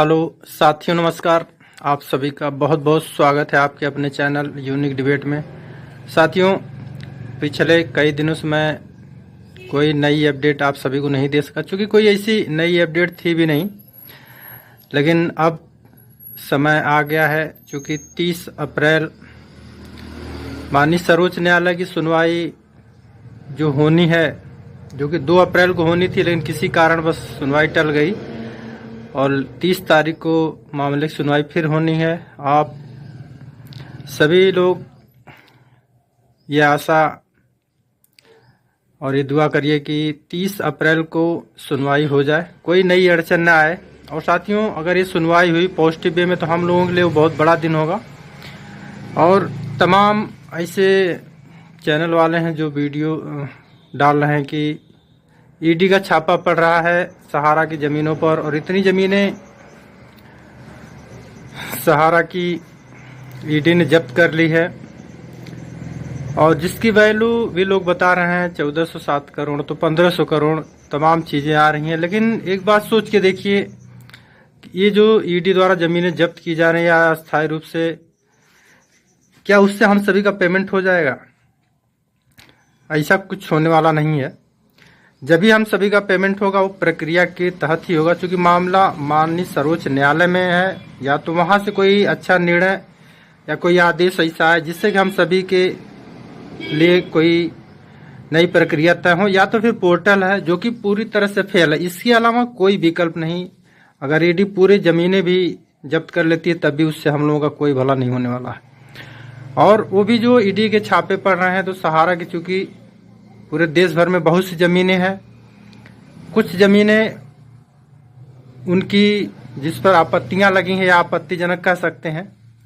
Hello साथियों, नमस्कार। आप सभी का बहुत बहुत स्वागत है आपके अपने चैनल यूनिक डिबेट में। साथियों, पिछले कई दिनों से मैं कोई नई अपडेट आप सभी को नहीं दे सका, क्योंकि कोई ऐसी नई अपडेट थी भी नहीं। लेकिन अब समय आ गया है, क्योंकि 30 अप्रैल माननीय सर्वोच्च न्यायालय की सुनवाई जो होनी है, जो कि 2 अप्रैल को होनी थी, लेकिन किसी कारण बस सुनवाई टल गई और 30 तारीख को मामले की सुनवाई फिर होनी है। आप सभी लोग ये आशा और ये दुआ करिए कि 30 अप्रैल को सुनवाई हो जाए, कोई नई अड़चन ना आए। और साथियों, अगर ये सुनवाई हुई पॉजिटिव वे में तो हम लोगों के लिए वो बहुत बड़ा दिन होगा। और तमाम ऐसे चैनल वाले हैं जो वीडियो डाल रहे हैं कि ईडी का छापा पड़ रहा है सहारा की ज़मीनों पर, और इतनी ज़मीनें सहारा की ईडी ने जब्त कर ली है, और जिसकी वैल्यू भी लोग बता रहे हैं 1407 करोड़, तो 1500 करोड़ तमाम चीज़ें आ रही हैं। लेकिन एक बात सोच के देखिए, ये जो ईडी द्वारा ज़मीनें जब्त की जा रही हैं अस्थायी रूप से, क्या उससे हम सभी का पेमेंट हो जाएगा? ऐसा कुछ होने वाला नहीं है। जब भी हम सभी का पेमेंट होगा वो प्रक्रिया के तहत ही होगा, क्योंकि मामला माननीय सर्वोच्च न्यायालय में है, या तो वहां से कोई अच्छा निर्णय या कोई आदेश ऐसा है जिससे कि हम सभी के लिए कोई नई प्रक्रिया तय हो, या तो फिर पोर्टल है जो कि पूरी तरह से फेल है। इसके अलावा कोई विकल्प नहीं। अगर ईडी पूरे जमीनें भी जब्त कर लेती है तब भी उससे हम लोगों का कोई भला नहीं होने वाला है। और वो भी जो ईडी के छापे पड़ रहे हैं, तो सहारा की चूंकि पूरे देश भर में बहुत सी ज़मीनें हैं, कुछ ज़मीनें उनकी जिस पर आपत्तियां लगी हैं या आपत्तिजनक कह सकते हैं,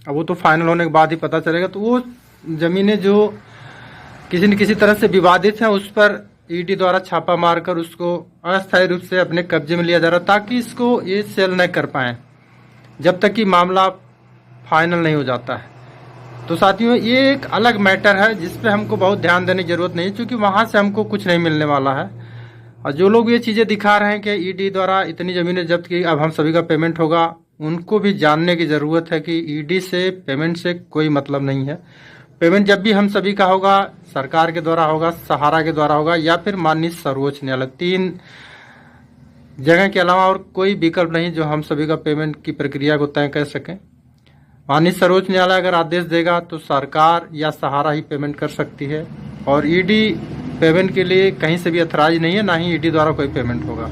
अब वो तो फाइनल होने के बाद ही पता चलेगा। तो वो ज़मीनें जो किसी न किसी तरह से विवादित हैं, उस पर ईडी द्वारा छापा मारकर उसको अस्थायी रूप से अपने कब्जे में लिया जा रहा, ताकि इसको ये सेल न कर पाएँ जब तक कि मामला फाइनल नहीं हो जाता है। तो साथियों, ये एक अलग मैटर है जिस पे हमको बहुत ध्यान देने की जरूरत नहीं है, क्योंकि वहां से हमको कुछ नहीं मिलने वाला है। और जो लोग ये चीज़ें दिखा रहे हैं कि ईडी द्वारा इतनी ज़मीनें जब्त की, अब हम सभी का पेमेंट होगा, उनको भी जानने की ज़रूरत है कि ईडी से पेमेंट से कोई मतलब नहीं है। पेमेंट जब भी हम सभी का होगा, सरकार के द्वारा होगा, सहारा के द्वारा होगा, या फिर माननीय सर्वोच्च न्यायालय, 3 जगह के अलावा और कोई विकल्प नहीं जो हम सभी का पेमेंट की प्रक्रिया को तय कर सकें। माननीय सर्वोच्च न्यायालय अगर आदेश देगा तो सरकार या सहारा ही पेमेंट कर सकती है, और ईडी पेमेंट के लिए कहीं से भी अथराइज नहीं है, ना ही ईडी द्वारा कोई पेमेंट होगा।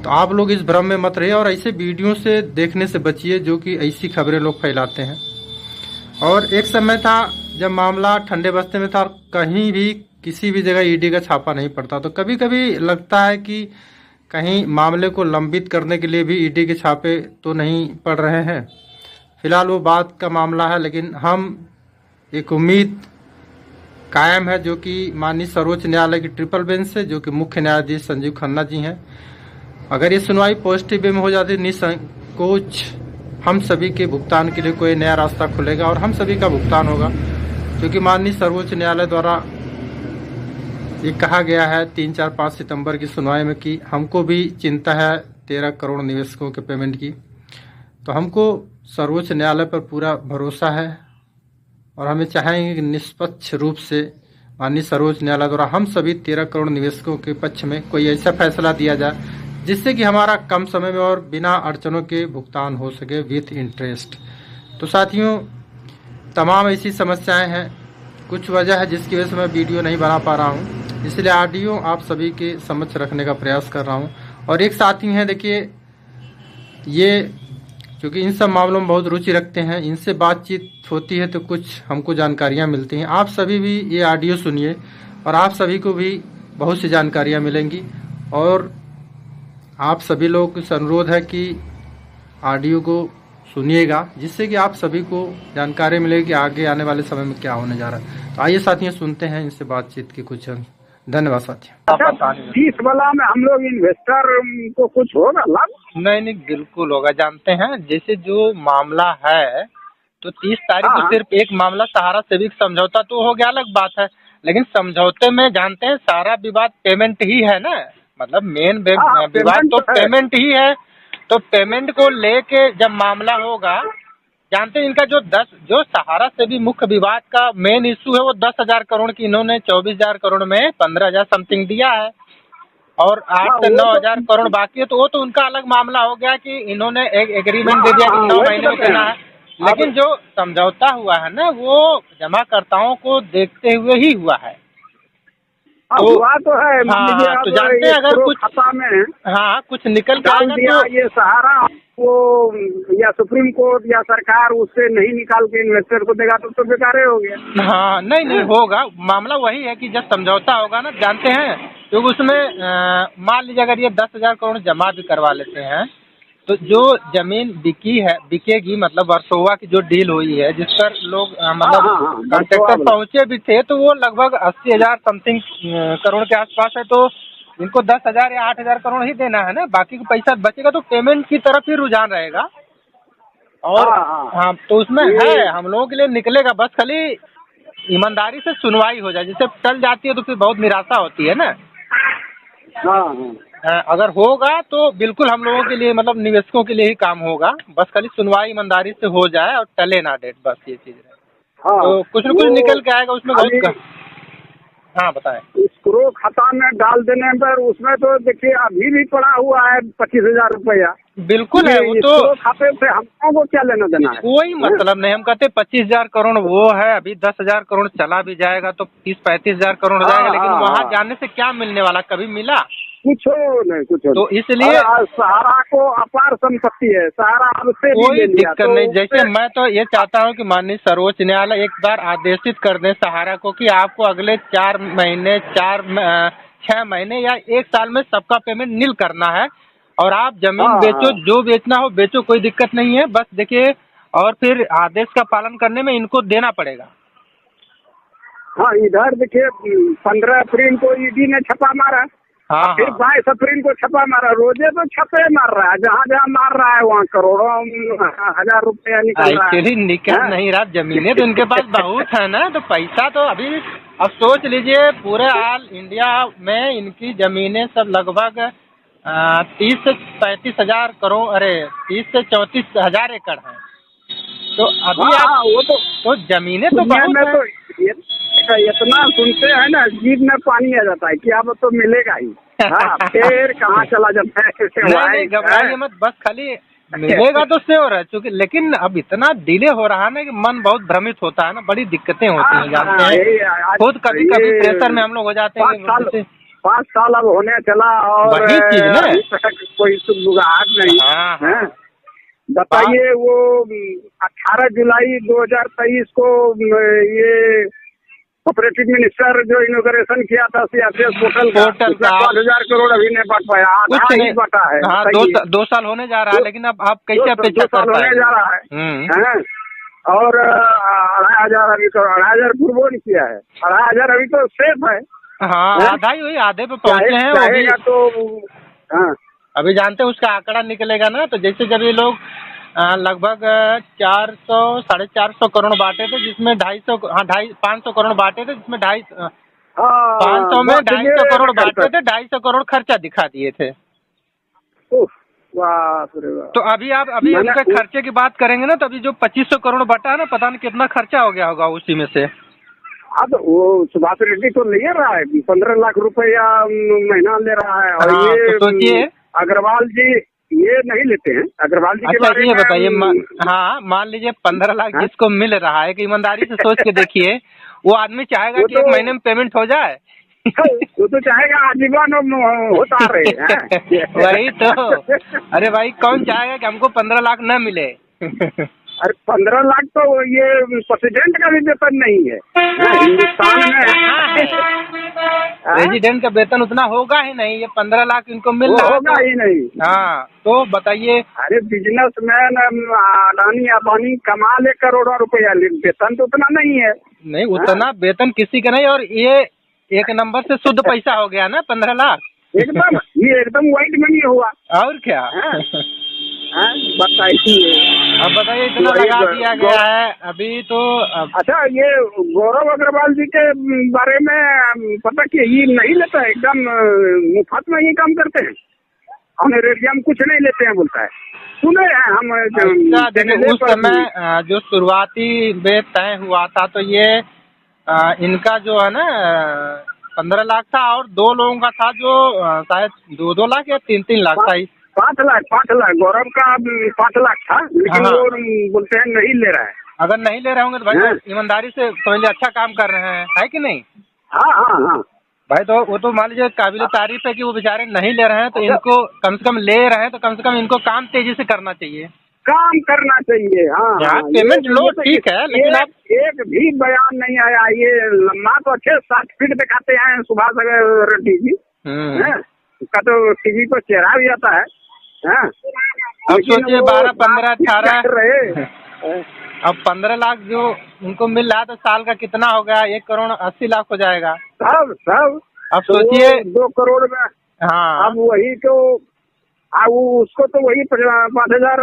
तो आप लोग इस भ्रम में मत रहिए और ऐसे वीडियो से देखने से बचिए जो कि ऐसी खबरें लोग फैलाते हैं। और एक समय था जब मामला ठंडे बस्ते में था, कहीं भी किसी भी जगह ईडी का छापा नहीं पड़ता, तो कभी कभी लगता है कि कहीं मामले को लंबित करने के लिए भी ईडी के छापे तो नहीं पड़ रहे हैं। फिलहाल वो बात का मामला है, लेकिन हम एक उम्मीद कायम है जो कि माननीय सर्वोच्च न्यायालय की ट्रिपल बेंच से, जो कि मुख्य न्यायाधीश संजीव खन्ना जी हैं, अगर ये सुनवाई पॉजिटिव वे में हो जाती है, निसंकोच हम सभी के भुगतान के लिए कोई नया रास्ता खुलेगा और हम सभी का भुगतान होगा। क्योंकि माननीय सर्वोच्च न्यायालय द्वारा ये कहा गया है 3, 4, 5 सितंबर की सुनवाई में कि हमको भी चिंता है 13 करोड़ निवेशकों के पेमेंट की। तो हमको सर्वोच्च न्यायालय पर पूरा भरोसा है और हमें चाहेंगे कि निष्पक्ष रूप से माननीय सर्वोच्च न्यायालय द्वारा हम सभी 13 करोड़ निवेशकों के पक्ष में कोई ऐसा फैसला दिया जाए जिससे कि हमारा कम समय में और बिना अड़चनों के भुगतान हो सके विथ इंटरेस्ट। तो साथियों, तमाम ऐसी समस्याएं हैं, कुछ वजह है जिसकी वजह से मैं वीडियो नहीं बना पा रहा हूं, इसलिए ऑडियो आप सभी के समक्ष रखने का प्रयास कर रहा हूं। और एक साथी हैं, देखिए, ये क्योंकि इन सब मामलों में बहुत रुचि रखते हैं, इनसे बातचीत होती है तो कुछ हमको जानकारियां मिलती हैं। आप सभी भी ये ऑडियो सुनिए और आप सभी को भी बहुत सी जानकारियां मिलेंगी। और आप सभी लोगों से अनुरोध है कि ऑडियो को सुनिएगा, जिससे कि आप सभी को जानकारी मिलेगी कि आगे आने वाले समय में क्या होने जा रहा है। तो आइए साथियों, सुनते हैं इनसे बातचीत की कुछ। धन्यवाद साथियों। अच्छा, 30 वाला में हम लोग इन्वेस्टर को कुछ होगा लाभ? नहीं, बिल्कुल होगा। जानते हैं, जैसे जो मामला है, तो 30 तारीख को सिर्फ एक मामला सहारा सेविक समझौता तो हो गया, अलग बात है, लेकिन समझौते में जानते हैं सारा विवाद पेमेंट ही है ना, मतलब मेन विवाद तो पेमेंट ही है। तो पेमेंट को लेके जब मामला होगा, जानते हैं इनका जो सहारा से भी मुख्य विवाद का मेन इशू है वो 10,000 करोड़ की, इन्होंने 24,000 करोड़ में 15,000 समथिंग दिया है और 8 से 9,000 करोड़ बाकी है। तो वो तो उनका अलग मामला हो गया कि इन्होंने एक एग्रीमेंट दे दिया कि 9 महीने में देना है, लेकिन जो समझौता हुआ है ना वो जमाकर्ताओं को देखते हुए ही हुआ है। तो हुआ तो है। हाँ, तो जानते हैं अगर कुछ खाता में हाँ कुछ निकल के डाल आएगा दिया तो ये सहारा, वो या सुप्रीम कोर्ट या सरकार उससे नहीं निकाल के इन्वेस्टर को देगा तो बेकार हो गया। हाँ नहीं होगा, मामला वही है कि जब समझौता होगा ना, जानते हैं क्योंकि उसमें मान लीजिए अगर ये 10,000 करोड़ जमा भी करवा लेते हैं तो जो जमीन बिकेगी, मतलब वर्सोवा की जो डील हुई है जिस पर लोग मतलब कॉन्ट्रैक्टर पहुंचे भी थे, तो वो लगभग 80,000 समथिंग करोड़ के आसपास है। तो इनको 10,000 या 8,000 करोड़ ही देना है ना, बाकी का पैसा बचेगा तो पेमेंट की तरफ ही रुझान रहेगा। और हाँ तो उसमें है हम लोगों के लिए निकलेगा, बस खाली ईमानदारी से सुनवाई हो जाए। जिससे टल जाती है तो फिर बहुत निराशा होती है ना। अगर होगा तो बिल्कुल हम लोगों के लिए, मतलब निवेशकों के लिए ही काम होगा, बस खाली सुनवाई ईमानदारी से हो जाए और टले ना डेट, बस ये चीज है। तो कुछ न कुछ निकल के आएगा उसमें बहुत। हाँ बताएं। स्क्रो खाता में डाल देने पर उसमें तो देखिए अभी भी पड़ा हुआ है 25,000 रुपया। बिल्कुल है वो तो, खाते से हमको को क्या लेना देना है, कोई मतलब नहीं। हम कहते 25,000 करोड़ वो है, अभी 10,000 करोड़ चला भी जाएगा तो 30-35,000 करोड़ हो जाएगा, लेकिन वहाँ जाने से क्या मिलने वाला, कभी मिला कुछ नहीं कुछ। तो इसलिए सहारा को अपार संपत्ति है, सहारा हमसे कोई दिक्कत नहीं। जैसे मैं तो ये चाहता हूँ कि माननीय सर्वोच्च न्यायालय एक बार आदेशित कर दे सहारा को कि आपको अगले 4 महीने 6 महीने या 1 साल में सबका पेमेंट नील करना है और आप जमीन बेचो, जो बेचना हो बेचो, कोई दिक्कत नहीं है। बस देखिए, और फिर आदेश का पालन करने में इनको देना पड़ेगा। हाँ इधर देखिए 15 अप्रैल को ईडी ने छापा मारा, फिर 22 अप्रैल को छापा मारा, रोजे तो छापे मार रहा है, जहाँ जहाँ मार रहा है वहाँ करोड़ों 1,000 रुपया निकल रहा है। निकल नहीं रहा, जमीनें तो इनके पास बहुत है ना, तो पैसा तो अभी अब सोच लीजिए पूरे ऑल इंडिया में इनकी जमीनें सब लगभग 30 से 35,000 करोड़, अरे 30 से 34,000 एकड़ है। तो अभी आप वो तो जमीनें तो बहुत है। तो इतना सुनते हैं ना, जीभ में पानी आ जाता है कि अब तो मिलेगा ही। फिर कहाँ चला जाता है। नहीं घबराइए मत, बस खाली मिलेगा तो श्योर है, क्योंकि लेकिन अब इतना डिले हो रहा है ना कि मन बहुत भ्रमित होता है ना, बड़ी दिक्कतें होती हैं, जानते हैं खुद कभी कभी प्रेशर में हम लोग हो जाते हैं। 5 साल अब होने चला और वही चीज ना, कोई सुगबुगाहट नहीं। बताइए वो 18 जुलाई 2023 को ये ऑपरेटिव मिनिस्टर जो इनोग्रेशन किया था सीआरपीएफ पोर्टल का 5,000 करोड़ अभी नहीं बढ़ पाया, आधा ही बटा है। हाँ, 2 साल होने जा रहा है, लेकिन अब आप कैसे अपेक्षा कर पाए? होने जा रहा है और 2,500 अभी तो 2,500 पूर्व नहीं किया है, 2,500 अभी तो सेफ है। हाँ आधा ही हुई, आधे पे पहुंचे हैं अभी तो। अभी जानते हैं उसका आंकड़ा निकलेगा ना, तो जैसे जब ये लोग लगभग 400 450 करोड़ बांटे थे, जिसमें 500 करोड़ बांटे थे, जिसमें 500 में 250 करोड़ बांटे थे, 250 करोड़ खर्चा दिखा दिए थे। तो अभी उनके खर्चे की बात करेंगे ना, तो अभी जो 2500 करोड़ बटा है ना, पता नहीं कितना खर्चा हो गया होगा उसी में से। अब वो सुभाष रेड्डी तो ले रहा है 15 लाख रुपया महीना ले रहा है, और ये तो सोचिए अग्रवाल जी ये नहीं लेते हैं। अग्रवाल जी के बारे में ये बताइए, मान लीजिए 15 लाख जिसको मिल रहा है, कि ईमानदारी से सोच के देखिए, वो आदमी चाहेगा कि 1 महीने में पेमेंट हो जाए? वो तो चाहेगा आजीवन होता रहे। वही तो, अरे भाई कौन चाहेगा कि हमको 15 लाख न मिले? अरे 15 लाख तो ये प्रेसिडेंट का भी वेतन नहीं है हिंदुस्तान में। प्रेसिडेंट का वेतन उतना होगा ही नहीं, ये 15 लाख इनको मिल रहा होगा ही नहीं। हाँ तो बताइए, अरे बिजनेसमैन अडानी अंबानी कमा ले करोड़ों रुपया, वेतन तो उतना नहीं है। नहीं उतना वेतन किसी का नहीं, और ये एक नंबर से शुद्ध पैसा हो गया ना 15 लाख। एकदम ये एकदम व्हाइट मनी हुआ, और क्या। बताइए, अब बताइए इतना लगा दिया गया है अभी तो। अच्छा ये गौरव अग्रवाल जी के बारे में पता कि ये नहीं लेता, एकदम मुफ्त में ये काम करते हैं, ऑनरेरियम कुछ नहीं लेते हैं बोलता है, सुने हैं हम। अच्छा, देखिए चैनले उस पर भी। समय जो शुरुआती में तय हुआ था तो ये इनका जो है ना 15 लाख था, और 2 लोगों का था जो शायद 2-2 लाख या 3-3 लाख था। 5 लाख गौरव का 5 लाख था, लेकिन हाँ, वो बोलते हैं नहीं ले रहा है। अगर नहीं ले रहे होंगे तो भाई हाँ वो ईमानदारी से समझ लीजिए अच्छा काम कर रहे हैं, है कि नहीं हाँ हाँ हाँ। भाई? तो वो तो मान लीजिए काबिल तारीफ है कि वो बेचारे नहीं ले रहे हैं, तो अच्छा, इनको कम से कम ले रहे हैं तो कम से कम इनको काम तेजी से करना चाहिए। काम करना चाहिए। हाँ यार हाँ, पेमेंट लो तो ठीक है, लेकिन आप एक भी बयान नहीं आया। ये लम्बा तो अच्छे 60 फीट दिखाते हैं सुभाष अगर रेड्डी जी, हैं? उसका तो टीवी पर चेहरा भी आता है, हैं? अब लेकिन सोचिए वो 12, 15, बातचीत क्या 18 कर रहे। अब 15 लाख जो उनको मिल रहा है तो साल का कितना हो गया? 1 करोड़ 80 लाख हो जाएगा। सब अब तो वो सोचिए। 2 करोड़ में, हाँ अब वही तो, अब उसको तो वही 5,000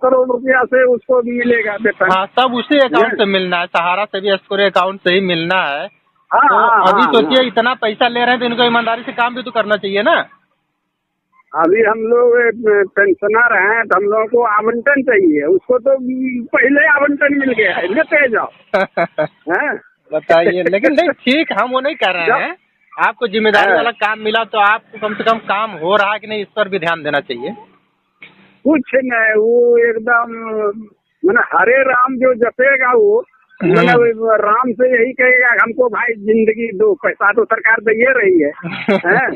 करोड़ रुपया से उसको मिलेगा वेतन। हाँ, सब उसी हैं? अकाउंट से मिलना है, सहारा से भी एस्कोरे अकाउंट से ही मिलना है। हाँ तो हाँ अभी हाँ हाँ। सोचिए इतना पैसा ले रहे हैं तो इनको ईमानदारी से काम भी तो करना चाहिए ना। अभी हम लोग पेंशनर हैं तो हम लोगों को आवंटन चाहिए, उसको तो पहले आवंटन मिल गया है, लेते जाओ। हैं? बताइए, लेकिन नहीं ठीक, हम वो नहीं कर रहे हैं। आपको जिम्मेदारी वाला काम मिला तो आपको कम से कम काम हो रहा है कि नहीं, इस पर भी ध्यान देना चाहिए। कुछ नहीं, वो एकदम मैंने हरे राम जो जपेगा वो, मैंने राम से यही कहेगा हमको भाई जिंदगी दो, पैसा तो सरकार दे ही रही है, हैं?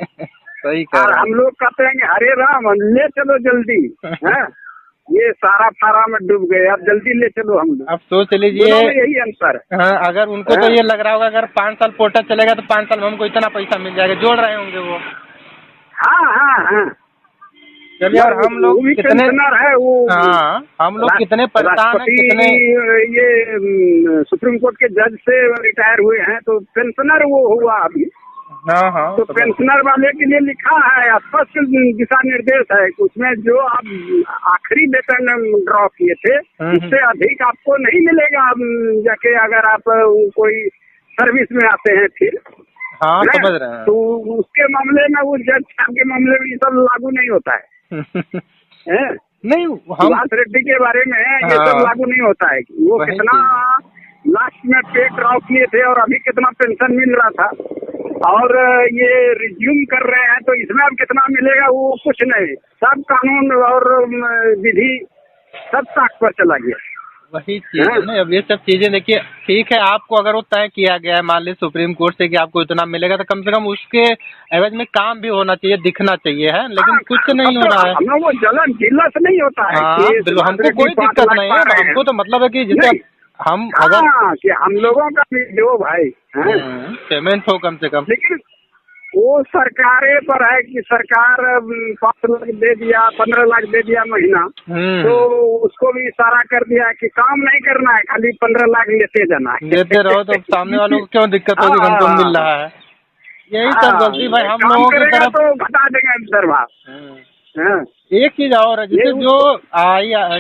सही कह और रहे हम लोग कहते हैं कि हरे राम ले चलो जल्दी, हैं? ये सारा फारा में डूब गए, अब जल्दी ले चलो हम लोग। अब सोच लीजिए। दोनों में यही अंतर है। हाँ, अगर उनको तो ये लग रहा होगा अगर 5 साल पोर्टा चलेगा तो 5 साल में हमको इतना पैसा मिल जाएगा, जोड़ रहे होंगे वो। हाँ हाँ हाँ। चलिए, और हम लोग वो भी कितने, पेंशनर है वो। हाँ हम लोग कितने परेशान हैं, राष्ट्रपति कितने। ये सुप्रीम कोर्ट के जज से रिटायर हुए हैं तो पेंशनर वो हुआ अभी। हाँ हाँ, तो पेंशनर वाले के लिए लिखा है, स्पष्ट दिशा निर्देश है, उसमें जो आप आखिरी वेतन ड्रॉ किए थे उससे अधिक आपको नहीं मिलेगा जाके, अगर आप कोई सर्विस में आते हैं फिर। हाँ समझ रहे हैं। तो उसके मामले में, उस जज साहब के मामले में ये सब लागू नहीं होता है। नहीं, हम सुभाष रेड्डी के बारे में ये सब लागू नहीं होता है कि वो कितना लास्ट में पे ड्रॉ किए थे और अभी कितना पेंशन मिल रहा था, और ये रिज्यूम कर रहे हैं तो इसमें अब कितना मिलेगा वो कुछ नहीं, सब कानून और विधि सब ताक पर चला गया। वही चीज है ना। अब ये सब चीजें देखिए, ठीक है आपको अगर वो तय किया गया है मान लीजिए सुप्रीम कोर्ट से कि आपको इतना मिलेगा, तो कम से कम उसके एवज में काम भी होना चाहिए, दिखना चाहिए, है, लेकिन कुछ नहीं हो रहा है। हमें वो जलन जिल्लत नहीं होता है। हाँ बिल्कुल, हमको कोई दिक्कत नहीं है, हमको तो मतलब है कि जैसे हम अगर कि हम लोगों का भी जो भाई पेमेंट हो कम से कम, लेकिन वो सरकारें पर है कि सरकार 5 लाख दे दिया, 15 लाख दे दिया महीना, तो उसको भी इशारा कर दिया कि काम नहीं करना है, खाली 15 लाख लेते जाना है। लेते रहो तो सामने वालों को क्यों दिक्कत होगी, हमको मिल रहा है। यही सब गलती भाई हम लोगों की तरफ। तो घटा देंगे दरबार। एक चीज और है, जैसे जो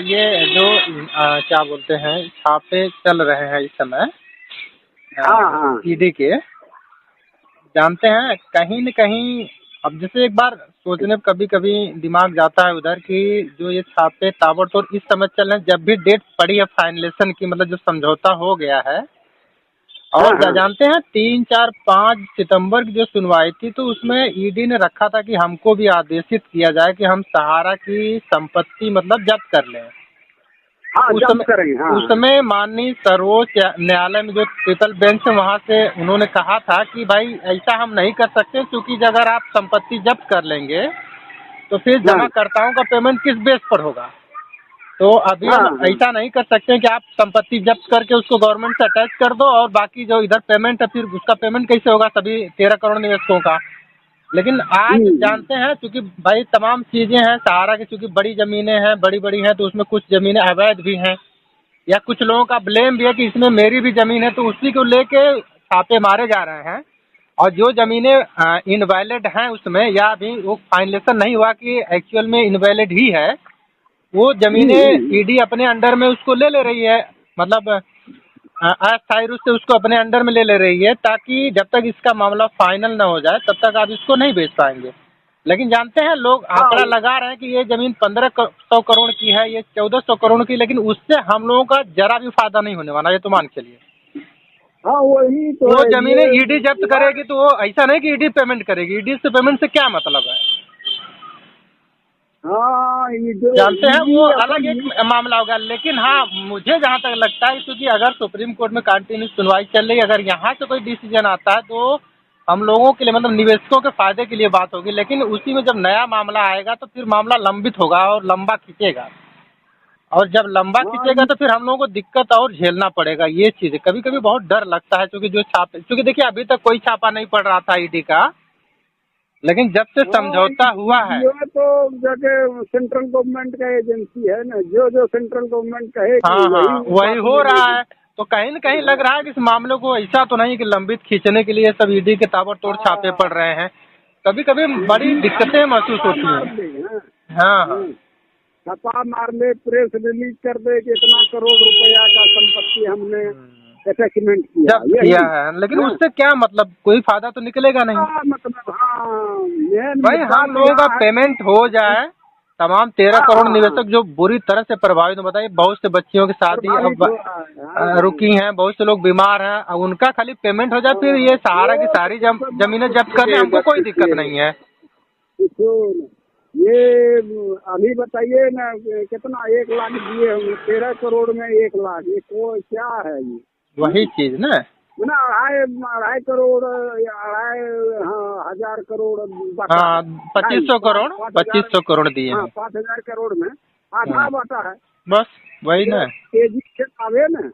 ये जो क्या बोलते हैं छापे चल रहे हैं इस समय ईडी के, जानते हैं कहीं न कहीं, अब जैसे एक बार सोचने कभी कभी दिमाग जाता है उधर कि जो ये छापे ताबड़तोड़ इस समय चल रहे हैं, जब भी डेट पड़ी है फाइनलेशन की, मतलब जो समझौता हो गया है, और जानते हैं 3, 4, 5 सितंबर की जो सुनवाई थी तो उसमें ईडी ने रखा था कि हमको भी आदेशित किया जाए कि हम सहारा की संपत्ति मतलब जब्त कर लें। उस समय माननीय सर्वोच्च न्यायालय में जो ट्रिपल बेंच है वहाँ से उन्होंने कहा था कि भाई ऐसा हम नहीं कर सकते, क्योंकि अगर आप संपत्ति जब्त कर लेंगे तो फिर जमाकर्ताओं का पेमेंट किस बेस पर होगा। तो अभी हम ऐसा नहीं कर सकते कि आप संपत्ति जब्त करके उसको गवर्नमेंट से अटैच कर दो और बाकी जो इधर पेमेंट है फिर उसका पेमेंट कैसे होगा सभी 13 करोड़ निवेशकों का। लेकिन आज जानते हैं क्योंकि भाई तमाम चीजें हैं सहारा की, क्योंकि बड़ी जमीनें हैं, बड़ी बड़ी हैं, तो उसमें कुछ जमीनें अवैध भी हैं, या कुछ लोगों का ब्लेम भी है कि इसमें मेरी भी जमीन है, तो उसी को लेके छापे मारे जा रहे हैं। और जो जमीनें इनवैलिड हैं उसमें, या अभी वो फाइनलेशन नहीं हुआ कि एक्चुअल में इनवैलिड ही है, वो जमीनें ईडी अपने अंडर में उसको ले रही है, मतलब अस्थायी रूप से उसको अपने अंडर में ले रही है, ताकि जब तक इसका मामला फाइनल ना हो जाए तब तक आप इसको नहीं बेच पाएंगे। लेकिन जानते हैं लोग आंकड़ा लगा रहे हैं कि ये जमीन 1500 करोड़ की है, ये 1400 करोड़ की, लेकिन उससे हम लोगों का जरा भी फायदा नहीं होने वाला, ये तो मान के लिए। हाँ वही तो वो जमीनें ईडी जब्त करेगी तो वो ऐसा नहीं कि ईडी पेमेंट करेगी, ईडी से पेमेंट से क्या मतलब है। हाँ जानते हैं वो अलग एक मामला होगा। लेकिन हाँ, मुझे जहाँ तक लगता है, क्योंकि अगर सुप्रीम कोर्ट में कंटिन्यू सुनवाई चल रही है, अगर यहाँ से कोई डिसीजन आता है तो हम लोगों के लिए, मतलब निवेशकों के फायदे के लिए बात होगी। लेकिन उसी में जब नया मामला आएगा तो फिर मामला लंबित होगा और लंबा खींचेगा, और जब लंबा खींचेगा तो फिर हम लोगों को दिक्कत और झेलना पड़ेगा। ये चीज़ कभी कभी बहुत डर लगता है, क्योंकि जो छापे, क्योंकि देखिए अभी तक कोई छापा नहीं पड़ रहा था ईडी का, लेकिन जब से समझौता हुआ है, ये तो जगह सेंट्रल गवर्नमेंट का एजेंसी है ना, जो सेंट्रल गवर्नमेंट कहे हाँ वही हो रहा है। तो कहीं न कहीं लग रहा है कि इस मामले को ऐसा तो नहीं कि लंबित खींचने के लिए सब ईडी के ताबड़तोड़ छापे पड़ रहे हैं। कभी कभी बड़ी दिक्कतें महसूस होती हैं। हाँ छापा मार ले, प्रेस रिलीज कर दे कि इतना करोड़ रुपया का संपत्ति हमने अटैचमेंट किया है, लेकिन उससे क्या मतलब, कोई फायदा तो निकलेगा नहीं। मतलब भाई हम लोगों का पेमेंट हो जाए, तमाम 13 करोड़ निवेशक जो बुरी तरह से प्रभावित, बताइए बहुत से बच्चियों की शादी अब रुकी हैं, बहुत से लोग बीमार हैं, अब उनका खाली पेमेंट हो जाए, फिर ये सहारा की सारी जमीनें जब्त करने हमको कोई दिक्कत नहीं है। ये अभी बताइए ना कितना 1 लाख दिए होंगे, 13 करोड़ में 1 लाख, ये क्या है ये? वही चीज ना 2.5 करोड़ या 2.5 करोड़, हाँ 2500 करोड़ दिए हैं। 5000 करोड़ में आधा बटा है, बस वही ना। तेजी से आवे ना,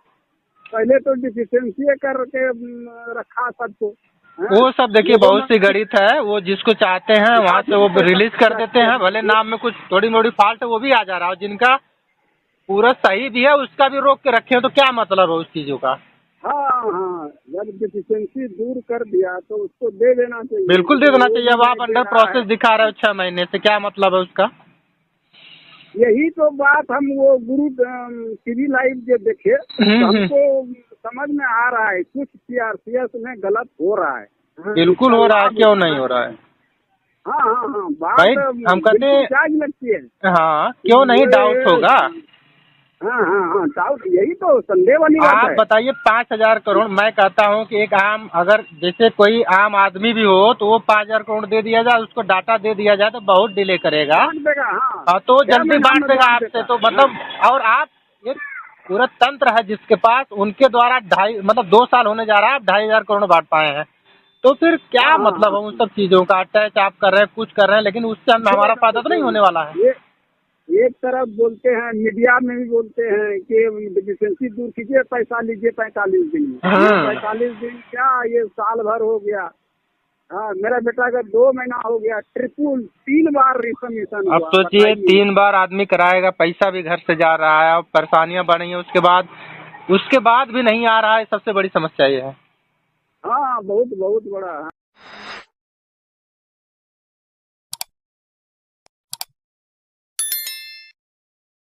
पहले तो डिफिशियंसी करके रखा सबको। वो सब देखिए बहुत सी गणित है, वो जिसको चाहते हैं वहाँ से वो रिलीज कर देते हैं, भले नाम में कुछ थोड़ी मोड़ी फॉल्ट है वो भी आ जा रहा है, जिनका पूरा सही भी है उसका भी रोक के रखे, तो क्या मतलब है उस चीजों का। हाँ, जब डिफिशियंसी दूर कर दिया तो उसको दे देना चाहिए। बिल्कुल दे देना चाहिए। अब आप अंडर प्रोसेस दिखा रहे हो 6 महीने से, क्या मतलब है उसका। यही तो बात हम वो गुरु टीवी लाइव जो देखे हमको समझ में आ रहा है, कुछ सीआरसीएस में गलत हो रहा है। बिल्कुल हो रहा है, क्यों नहीं हो रहा है। हाँ भाई हम कहते हैं लगती है। हाँ क्यों नहीं डाउट होगा। हाँ डाउट, यही तो संदेह वाली बात है। आप बताइए 5000 करोड़, मैं कहता हूँ कि एक आम, अगर जैसे कोई आम आदमी भी हो तो वो 5000 करोड़ दे दिया जाए, उसको डाटा दे दिया जाए तो बहुत डिले करेगा। हाँ तो जल्दी बांट देगा आपसे, तो मतलब, और आप एक पूरा तंत्र है जिसके पास, उनके द्वारा 2 साल होने जा रहा है, आप 2500 करोड़ बांट पाए हैं, तो फिर क्या मतलब है उन सब चीजों का। अटैच आप कर रहे हैं, कुछ कर रहे हैं, लेकिन उससे हमारा फायदा तो नहीं होने वाला है। एक तरफ बोलते हैं, मीडिया में भी बोलते हैं कि डिफिशियंसी दूर कीजिए, पैसा लीजिए 45 दिन में। 45 दिन क्या, ये साल भर हो गया। हाँ, मेरा बेटा का 2 महीना हो गया, 3 बार रिसमिशन हुआ। अब सोचिए 3 बार आदमी कराएगा, पैसा भी घर से जा रहा है, और परेशानियां बढ़ रही हैं, उसके बाद भी नहीं आ रहा है। सबसे बड़ी समस्या ये है। हाँ बहुत बड़ा है।